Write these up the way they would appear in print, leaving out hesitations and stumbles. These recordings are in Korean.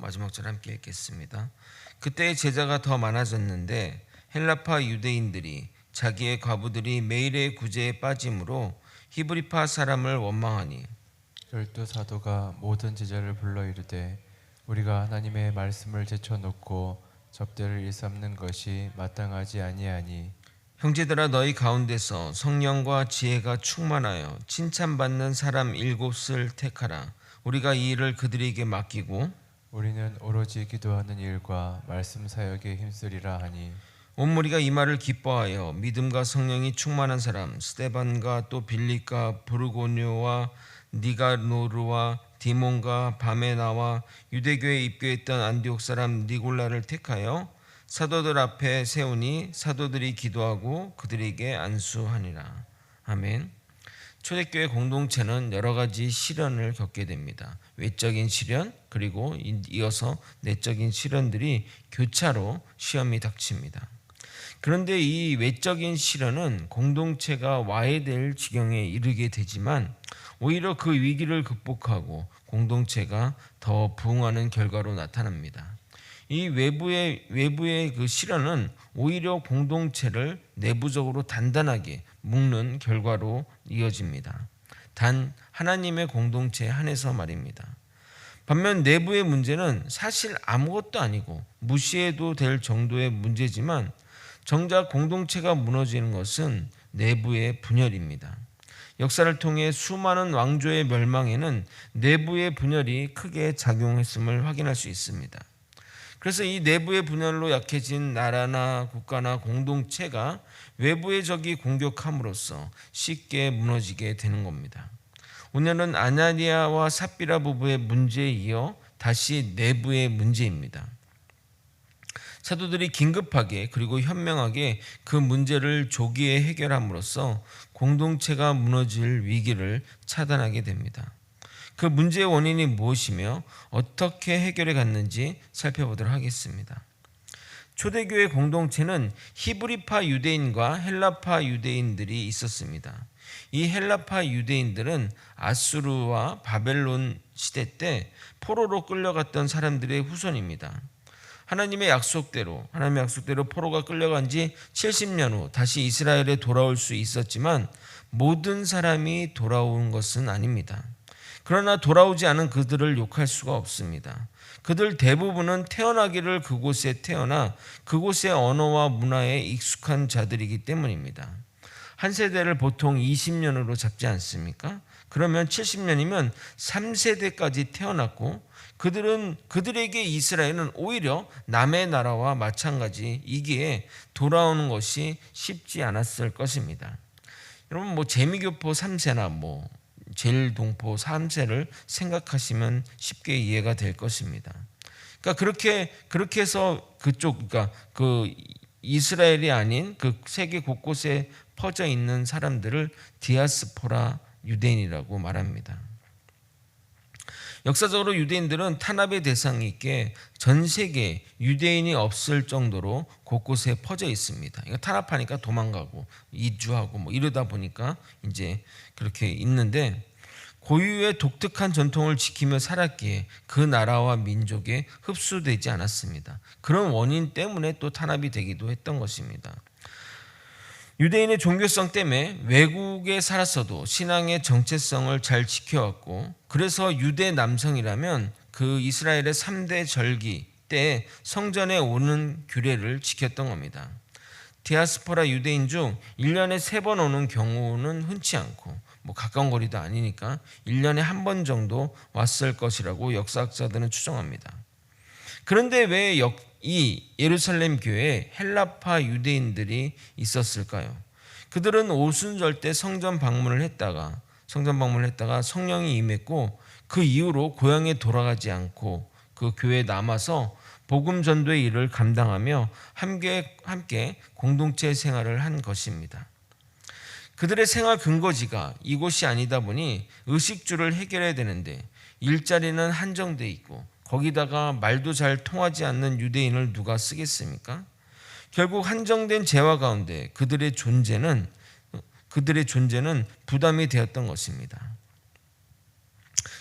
마지막 절 함께 읽겠습니다. 그때의 제자가 더 많아졌는데 헬라파 유대인들이 자기의 과부들이 매일의 구제에 빠짐으로 히브리파 사람을 원망하니 열두 사도가 모든 제자를 불러 이르되 우리가 하나님의 말씀을 제쳐놓고 접대를 일삼는 것이 마땅하지 아니하니 형제들아 너희 가운데서 성령과 지혜가 충만하여 칭찬받는 사람 7을 택하라. 우리가 이 일을 그들에게 맡기고 우리는 오로지 기도하는 일과 말씀 사역에 힘쓰리라 하니 온 무리가 이 말을 기뻐하여 믿음과 성령이 충만한 사람 스데반과 또 빌립과 부르고뇨와 니가노르와 디몬과 바메나와 유대교에 입교했던 안디옥 사람 니골라를 택하여 사도들 앞에 세우니 사도들이 기도하고 그들에게 안수하니라. 아멘. 초대교회 공동체는 여러 가지 시련을 겪게 됩니다. 외적인 시련 그리고 이어서 내적인 시련들이 교차로 시험이 닥칩니다. 그런데 이 외적인 시련은 공동체가 와해될 지경에 이르게 되지만 오히려 그 위기를 극복하고 공동체가 더 부흥하는 결과로 나타납니다. 이 외부의 그 시련은 오히려 공동체를 내부적으로 단단하게 묶는 결과로 이어집니다. 단 하나님의 공동체에 한해서 말입니다. 반면 내부의 문제는 사실 아무것도 아니고 무시해도 될 정도의 문제지만 정작 공동체가 무너지는 것은 내부의 분열입니다. 역사를 통해 수많은 왕조의 멸망에는 내부의 분열이 크게 작용했음을 확인할 수 있습니다. 그래서 이 내부의 분열로 약해진 나라나 국가나 공동체가 외부의 적이 공격함으로써 쉽게 무너지게 되는 겁니다. 오늘은 아나니아와 삽비라 부부의 문제에 이어 다시 내부의 문제입니다. 사도들이 긴급하게 그리고 현명하게 그 문제를 조기에 해결함으로써 공동체가 무너질 위기를 차단하게 됩니다. 그 문제의 원인이 무엇이며 어떻게 해결해 갔는지 살펴보도록 하겠습니다. 초대교회 공동체는 히브리파 유대인과 헬라파 유대인들이 있었습니다. 이 헬라파 유대인들은 아수르와 바벨론 시대 때 포로로 끌려갔던 사람들의 후손입니다. 하나님의 약속대로 포로가 끌려간 지 70년 후 다시 이스라엘에 돌아올 수 있었지만 모든 사람이 돌아온 것은 아닙니다. 그러나 돌아오지 않은 그들을 욕할 수가 없습니다. 그들 대부분은 태어나기를 그곳에 태어나 그곳의 언어와 문화에 익숙한 자들이기 때문입니다. 한 세대를 보통 20년으로 잡지 않습니까? 그러면 70년이면 3세대까지 태어났고 그들에게 이스라엘은 오히려 남의 나라와 마찬가지이기에 돌아오는 것이 쉽지 않았을 것입니다. 여러분 재미교포 3세나 제일동포 3세를 생각하시면 쉽게 이해가 될 것입니다. 그러니까 그렇게 해서 그러니까 그 이스라엘이 아닌 그 세계 곳곳에 퍼져 있는 사람들을 디아스포라 유대인이라고 말합니다. 역사적으로 유대인들은 탄압의 대상이 있게 전 세계에 유대인이 없을 정도로 곳곳에 퍼져 있습니다. 탄압하니까 도망가고 이주하고 이러다 보니까 이제 그렇게 있는데 고유의 독특한 전통을 지키며 살았기에 그 나라와 민족에 흡수되지 않았습니다. 그런 원인 때문에 또 탄압이 되기도 했던 것입니다. 유대인의 종교성 때문에 외국에 살았어도 신앙의 정체성을 잘 지켜왔고 그래서 유대 남성이라면 그 이스라엘의 3대 절기 때 성전에 오는 규례를 지켰던 겁니다. 디아스포라 유대인 중 1년에 3번 오는 경우는 흔치 않고 가까운 거리도 아니니까 1년에 한 번 정도 왔을 것이라고 역사학자들은 추정합니다. 그런데 왜 이 예루살렘 교회에 헬라파 유대인들이 있었을까요? 그들은 오순절 때 성전 방문을 했다가 성령이 임했고 그 이후로 고향에 돌아가지 않고 그 교회에 남아서 복음 전도의 일을 감당하며 함께 공동체 생활을 한 것입니다. 그들의 생활 근거지가 이곳이 아니다 보니 의식주를 해결해야 되는데 일자리는 한정돼 있고 거기다가 말도 잘 통하지 않는 유대인을 누가 쓰겠습니까? 결국 한정된 재화 가운데 그들의 존재는 부담이 되었던 것입니다.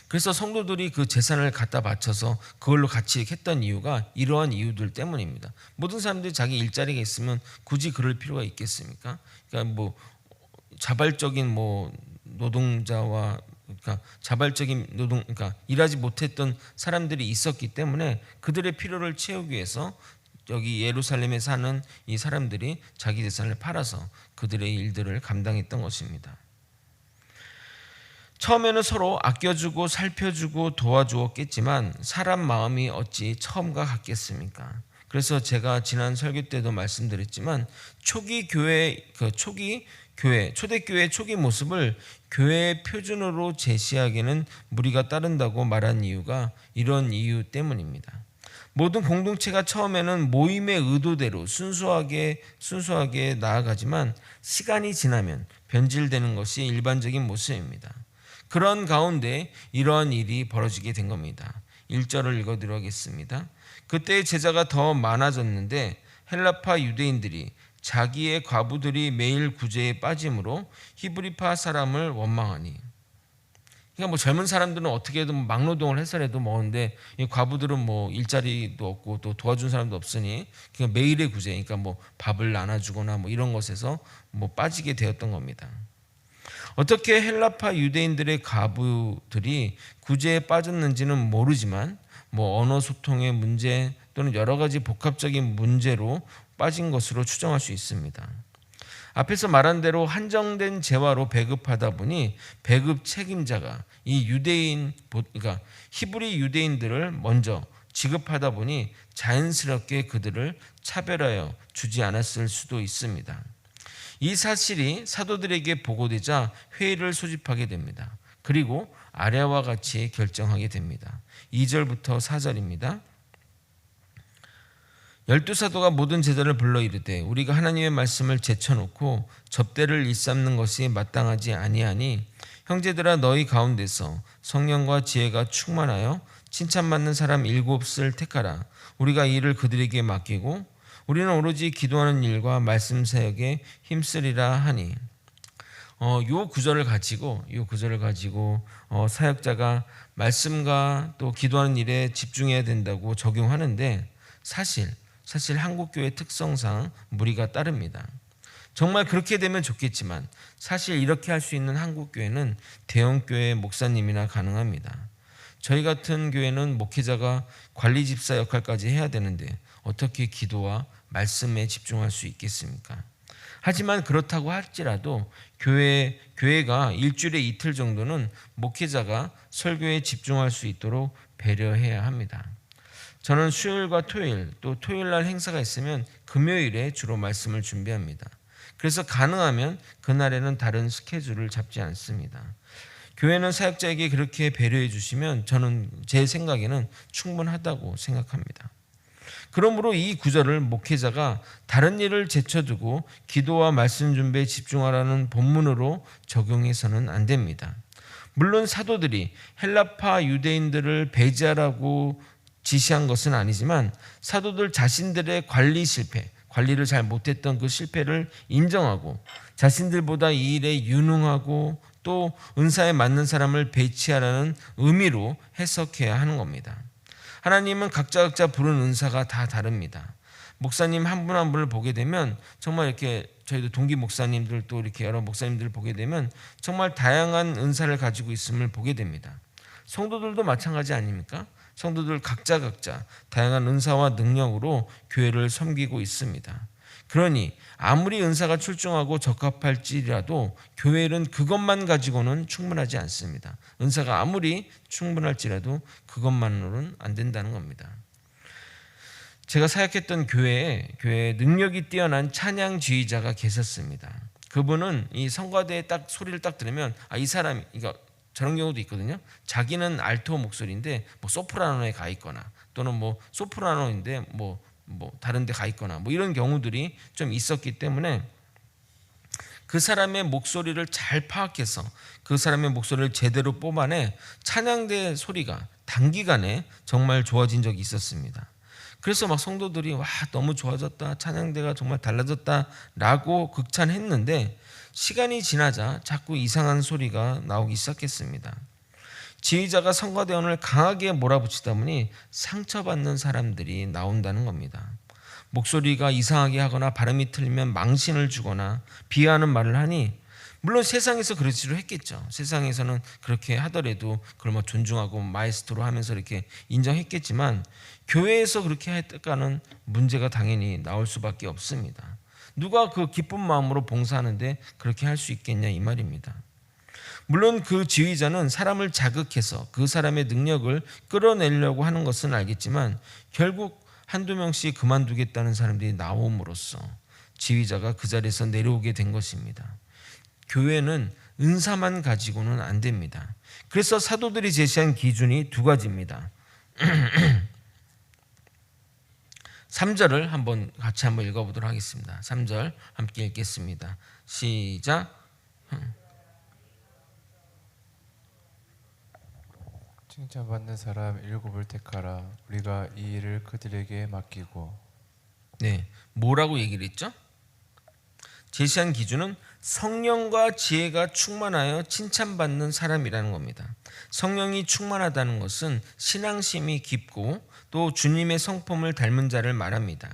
그래서 성도들이 그 재산을 갖다 바쳐서 그걸로 같이 했던 이유가 이러한 이유들 때문입니다. 모든 사람들이 자기 일자리가 있으면 굳이 그럴 필요가 있겠습니까? 그러니까 뭐 자발적인 뭐 노동자와 그러니까 자발적인 노동 그러니까 일하지 못했던 사람들이 있었기 때문에 그들의 필요를 채우기 위해서 여기 예루살렘에 사는 이 사람들이 자기 재산을 팔아서 그들의 일들을 감당했던 것입니다. 처음에는 서로 아껴주고 살펴주고 도와주었겠지만 사람 마음이 어찌 처음과 같겠습니까? 그래서 제가 지난 설교 때도 말씀드렸지만 초대교회 초기 모습을 교회의 표준으로 제시하기에는 무리가 따른다고 말한 이유가 이런 이유 때문입니다. 모든 공동체가 처음에는 모임의 의도대로 순수하게 나아가지만 시간이 지나면 변질되는 것이 일반적인 모습입니다. 그런 가운데 이러한 일이 벌어지게 된 겁니다. 1절을 읽어드리겠습니다. 그때 제자가 더 많아졌는데 헬라파 유대인들이 자기의 과부들이 매일 구제에 빠짐으로 히브리파 사람을 원망하니. 그러니까 뭐 젊은 사람들은 어떻게든 막노동을 해서라도 먹는데 이 과부들은 뭐 일자리도 없고 또 도와준 사람도 없으니 그냥 매일의 구제, 그러니까 뭐 밥을 나눠주거나 뭐 이런 것에서 뭐 빠지게 되었던 겁니다. 어떻게 헬라파 유대인들의 과부들이 구제에 빠졌는지는 모르지만 뭐 언어 소통의 문제 또는 여러 가지 복합적인 문제로 빠진 것으로 추정할 수 있습니다. 앞에서 말한 대로 한정된 재화로 배급하다 보니 배급 책임자가 이 그러니까 히브리 유대인들을 먼저 지급하다 보니 자연스럽게 그들을 차별하여 주지 않았을 수도 있습니다. 이 사실이 사도들에게 보고되자 회의를 소집하게 됩니다. 그리고 아래와 같이 결정하게 됩니다. 2절부터 4절입니다. 12사도가 모든 제자를 불러 이르되 우리가 하나님의 말씀을 제쳐놓고 접대를 일삼는 것이 마땅하지 아니하니 형제들아 너희 가운데서 성령과 지혜가 충만하여 칭찬받는 사람 7을 택하라. 우리가 이 일을 그들에게 맡기고 우리는 오로지 기도하는 일과 말씀 사역에 힘쓰리라 하니. 요 구절을 가지고 사역자가 말씀과 또 기도하는 일에 집중해야 된다고 적용하는데 사실 한국교회 특성상 무리가 따릅니다. 정말 그렇게 되면 좋겠지만 사실 이렇게 할 수 있는 한국교회는 대형교회 목사님이나 가능합니다. 저희 같은 교회는 목회자가 관리 집사 역할까지 해야 되는데 어떻게 기도와 말씀에 집중할 수 있겠습니까? 하지만 그렇다고 할지라도 교회가 일주일에 이틀 정도는 목회자가 설교에 집중할 수 있도록 배려해야 합니다. 저는 수요일과 토요일 또 토요일날 행사가 있으면 금요일에 주로 말씀을 준비합니다. 그래서 가능하면 그날에는 다른 스케줄을 잡지 않습니다. 교회는 사역자에게 그렇게 배려해 주시면 저는 제 생각에는 충분하다고 생각합니다. 그러므로 이 구절을 목회자가 다른 일을 제쳐두고 기도와 말씀 준비에 집중하라는 본문으로 적용해서는 안 됩니다. 물론 사도들이 헬라파 유대인들을 배제하라고 지시한 것은 아니지만 사도들 자신들의 관리를 잘 못했던 그 실패를 인정하고 자신들보다 이 일에 유능하고 또 은사에 맞는 사람을 배치하라는 의미로 해석해야 하는 겁니다. 하나님은 각자 부른 은사가 다 다릅니다. 목사님 한 분 한 분을 보게 되면 정말 이렇게 저희도 동기 목사님들 또 이렇게 여러 목사님들을 보게 되면 정말 다양한 은사를 가지고 있음을 보게 됩니다. 성도들도 마찬가지 아닙니까? 성도들 각자 다양한 은사와 능력으로 교회를 섬기고 있습니다. 그러니 아무리 은사가 출중하고 적합할지라도 교회는 그것만 가지고는 충분하지 않습니다. 은사가 아무리 충분할지라도 그것만으로는 안 된다는 겁니다. 제가 사역했던 교회에 능력이 뛰어난 찬양지휘자가 계셨습니다. 그분은 이 성가대에 딱 소리를 딱 들으면 이 사람이 저런 경우도 있거든요. 자기는 알토 목소리인데 뭐 소프라노에 가 있거나 또는 뭐 소프라노인데 뭐 다른 데 가 있거나 뭐 이런 경우들이 좀 있었기 때문에 그 사람의 목소리를 잘 파악해서 그 사람의 목소리를 제대로 뽑아내 찬양대 소리가 단기간에 정말 좋아진 적이 있었습니다. 그래서 막 성도들이 와 너무 좋아졌다, 찬양대가 정말 달라졌다라고 극찬했는데 시간이 지나자 자꾸 이상한 소리가 나오기 시작했습니다. 지휘자가 성가대원을 강하게 몰아붙이다 보니 상처받는 사람들이 나온다는 겁니다. 목소리가 이상하게 하거나 발음이 틀리면 망신을 주거나 비하하는 말을 하니, 물론 세상에서 그러지로 했겠죠. 세상에서는 그렇게 하더라도 그걸 뭐 존중하고 마에스트로 하면서 이렇게 인정했겠지만, 교회에서 그렇게 했다가는 문제가 당연히 나올 수밖에 없습니다. 누가 그 기쁜 마음으로 봉사하는데 그렇게 할 수 있겠냐 이 말입니다. 물론 그 지휘자는 사람을 자극해서 그 사람의 능력을 끌어내려고 하는 것은 알겠지만, 결국 한두 명씩 그만두겠다는 사람들이 나옴으로써 지휘자가 그 자리에서 내려오게 된 것입니다. 교회는 은사만 가지고는 안 됩니다. 그래서 사도들이 제시한 기준이 두 가지입니다. 3절을 같이 한번 읽어보도록 하겠습니다. 3절 함께 읽겠습니다. 시작. 칭찬받는 사람 7을 택하라. 우리가 이 일을 그들에게 맡기고. 네, 뭐라고 얘기를 했죠? 제시한 기준은 성령과 지혜가 충만하여 칭찬받는 사람이라는 겁니다. 성령이 충만하다는 것은 신앙심이 깊고 또 주님의 성품을 닮은 자를 말합니다.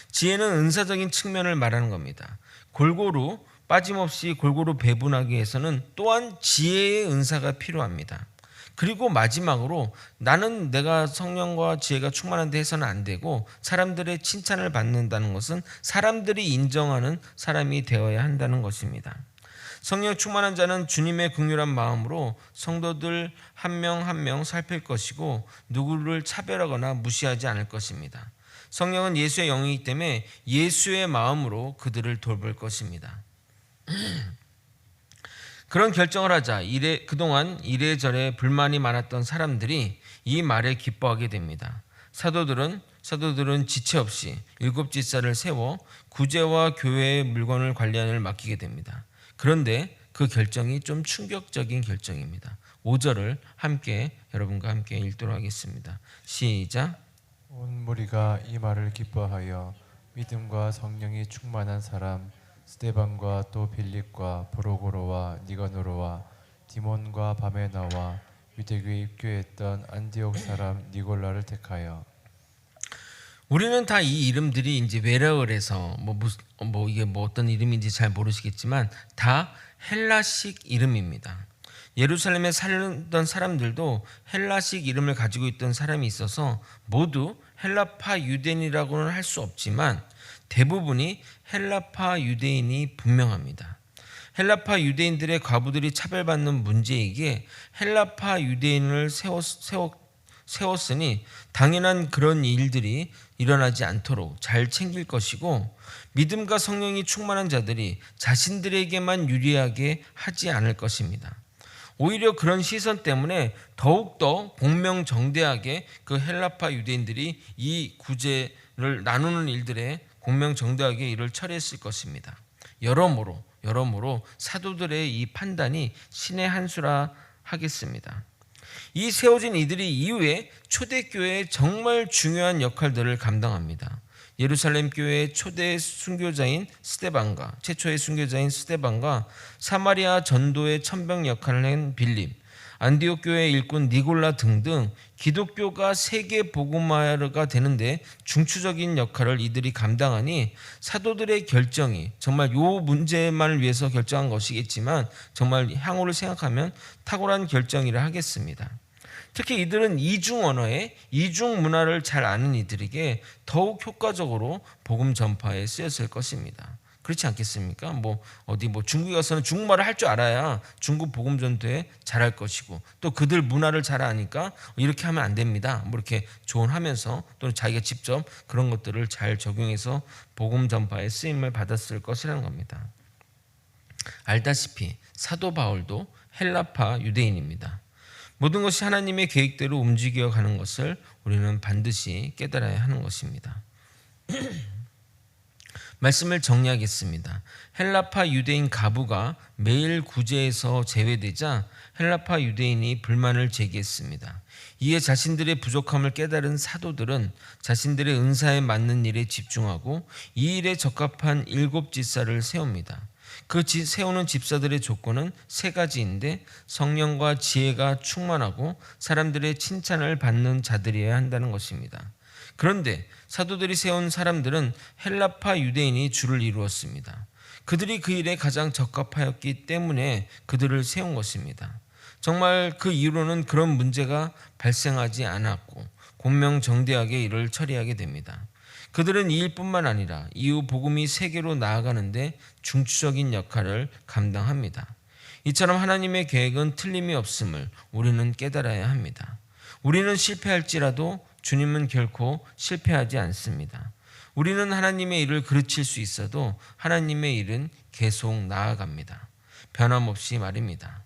지혜는 은사적인 측면을 말하는 겁니다. 골고루 빠짐없이 골고루 배분하기 위해서는 또한 지혜의 은사가 필요합니다. 그리고 마지막으로 나는 내가 성령과 지혜가 충만한데 해서는 안 되고, 사람들의 칭찬을 받는다는 것은 사람들이 인정하는 사람이 되어야 한다는 것입니다. 성령 충만한 자는 주님의 긍휼한 마음으로 성도들 한 명 한 명 살필 것이고 누구를 차별하거나 무시하지 않을 것입니다. 성령은 예수의 영이기 때문에 예수의 마음으로 그들을 돌볼 것입니다. 그런 결정을 하자 그동안 이래저래 불만이 많았던 사람들이 이 말에 기뻐하게 됩니다. 사도들은 지체 없이 7지사를 세워 구제와 교회의 물건을 관리하는 일을 맡기게 됩니다. 그런데 그 결정이 좀 충격적인 결정입니다. 5절을 여러분과 함께 읽도록 하겠습니다. 시작. 온 무리가 이 말을 기뻐하여 믿음과 성령이 충만한 사람 스데반과 또 빌립과 브로고로와 니가노로와 디몬과 바메나와 유대교에 입교했던 안디옥 사람 니골라를 택하여. 우리는 다 이 이름들이 이제 외래어를 해서 이게 어떤 이름인지 잘 모르시겠지만 다 헬라식 이름입니다. 예루살렘에 살던 사람들도 헬라식 이름을 가지고 있던 사람이 있어서 모두 헬라파 유대인이라고는 할 수 없지만 대부분이 헬라파 유대인이 분명합니다. 헬라파 유대인들의 과부들이 차별받는 문제이기에 헬라파 유대인을 세웠으니 당연한 그런 일들이 일어나지 않도록 잘 챙길 것이고, 믿음과 성령이 충만한 자들이 자신들에게만 유리하게 하지 않을 것입니다. 오히려 그런 시선 때문에 더욱더 공명정대하게 그 헬라파 유대인들이 이 구제를 나누는 일들에 공명정대하게 이를 처리했을 것입니다. 여러모로 사도들의 이 판단이 신의 한 수라 하겠습니다. 이 세워진 이들이 이후에 초대교회의 정말 중요한 역할들을 감당합니다. 예루살렘 교회의 최초의 순교자인 스데반과 사마리아 전도의 천병 역할을 한 빌립, 안디옥 교회의 일꾼 니골라 등등 기독교가 세계 복음화가 되는데 중추적인 역할을 이들이 감당하니 사도들의 결정이 정말 요 문제만을 위해서 결정한 것이겠지만 정말 향후를 생각하면 탁월한 결정이라 하겠습니다. 특히 이들은 이중 언어에 이중 문화를 잘 아는 이들에게 더욱 효과적으로 복음 전파에 쓰였을 것입니다. 그렇지 않겠습니까? 중국에 가서는 중국말을 할 줄 알아야 중국 복음 전도에 잘할 것이고, 또 그들 문화를 잘 아니까 이렇게 하면 안 됩니다. 이렇게 조언하면서 또는 자기가 직접 그런 것들을 잘 적용해서 복음 전파에 쓰임을 받았을 것이라는 겁니다. 알다시피 사도 바울도 헬라파 유대인입니다. 모든 것이 하나님의 계획대로 움직여 가는 것을 우리는 반드시 깨달아야 하는 것입니다. 말씀을 정리하겠습니다. 헬라파 유대인 가부가 매일 구제에서 제외되자 헬라파 유대인이 불만을 제기했습니다. 이에 자신들의 부족함을 깨달은 사도들은 자신들의 은사에 맞는 일에 집중하고 이 일에 적합한 7지사를 세웁니다. 세우는 집사들의 조건은 세 가지인데 성령과 지혜가 충만하고 사람들의 칭찬을 받는 자들이어야 한다는 것입니다. 그런데 사도들이 세운 사람들은 헬라파 유대인이 주를 이루었습니다. 그들이 그 일에 가장 적합하였기 때문에 그들을 세운 것입니다. 정말 그 이후로는 그런 문제가 발생하지 않았고 공명정대하게 일을 처리하게 됩니다. 그들은 이 일뿐만 아니라 이후 복음이 세계로 나아가는데 중추적인 역할을 감당합니다. 이처럼 하나님의 계획은 틀림이 없음을 우리는 깨달아야 합니다. 우리는 실패할지라도 주님은 결코 실패하지 않습니다. 우리는 하나님의 일을 그르칠 수 있어도 하나님의 일은 계속 나아갑니다. 변함없이 말입니다.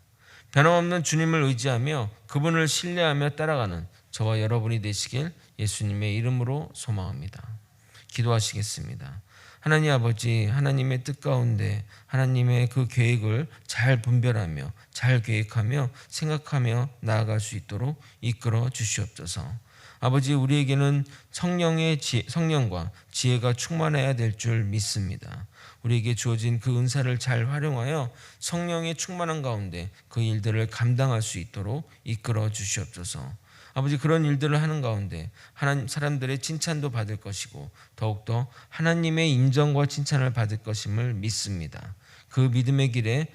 변함없는 주님을 의지하며 그분을 신뢰하며 따라가는 저와 여러분이 되시길 예수님의 이름으로 소망합니다. 기도하시겠습니다. 하나님 아버지, 하나님의 뜻 가운데 하나님의 그 계획을 잘 분별하며 잘 계획하며 생각하며 나아갈 수 있도록 이끌어 주시옵소서. 아버지, 우리에게는 성령과 지혜가 충만해야 될 줄 믿습니다. 우리에게 주어진 그 은사를 잘 활용하여 성령의 충만한 가운데 그 일들을 감당할 수 있도록 이끌어 주시옵소서. 아버지, 그런 일들을 하는 가운데 사람들의 칭찬도 받을 것이고 더욱더 하나님의 인정과 칭찬을 받을 것임을 믿습니다. 그 믿음의 길에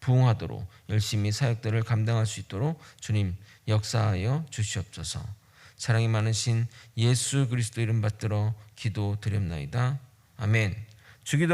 부응하도록 열심히 사역들을 감당할 수 있도록 주님 역사하여 주시옵소서. 사랑이 많으신 예수 그리스도 이름 받들어 기도드립나이다. 아멘. 주기도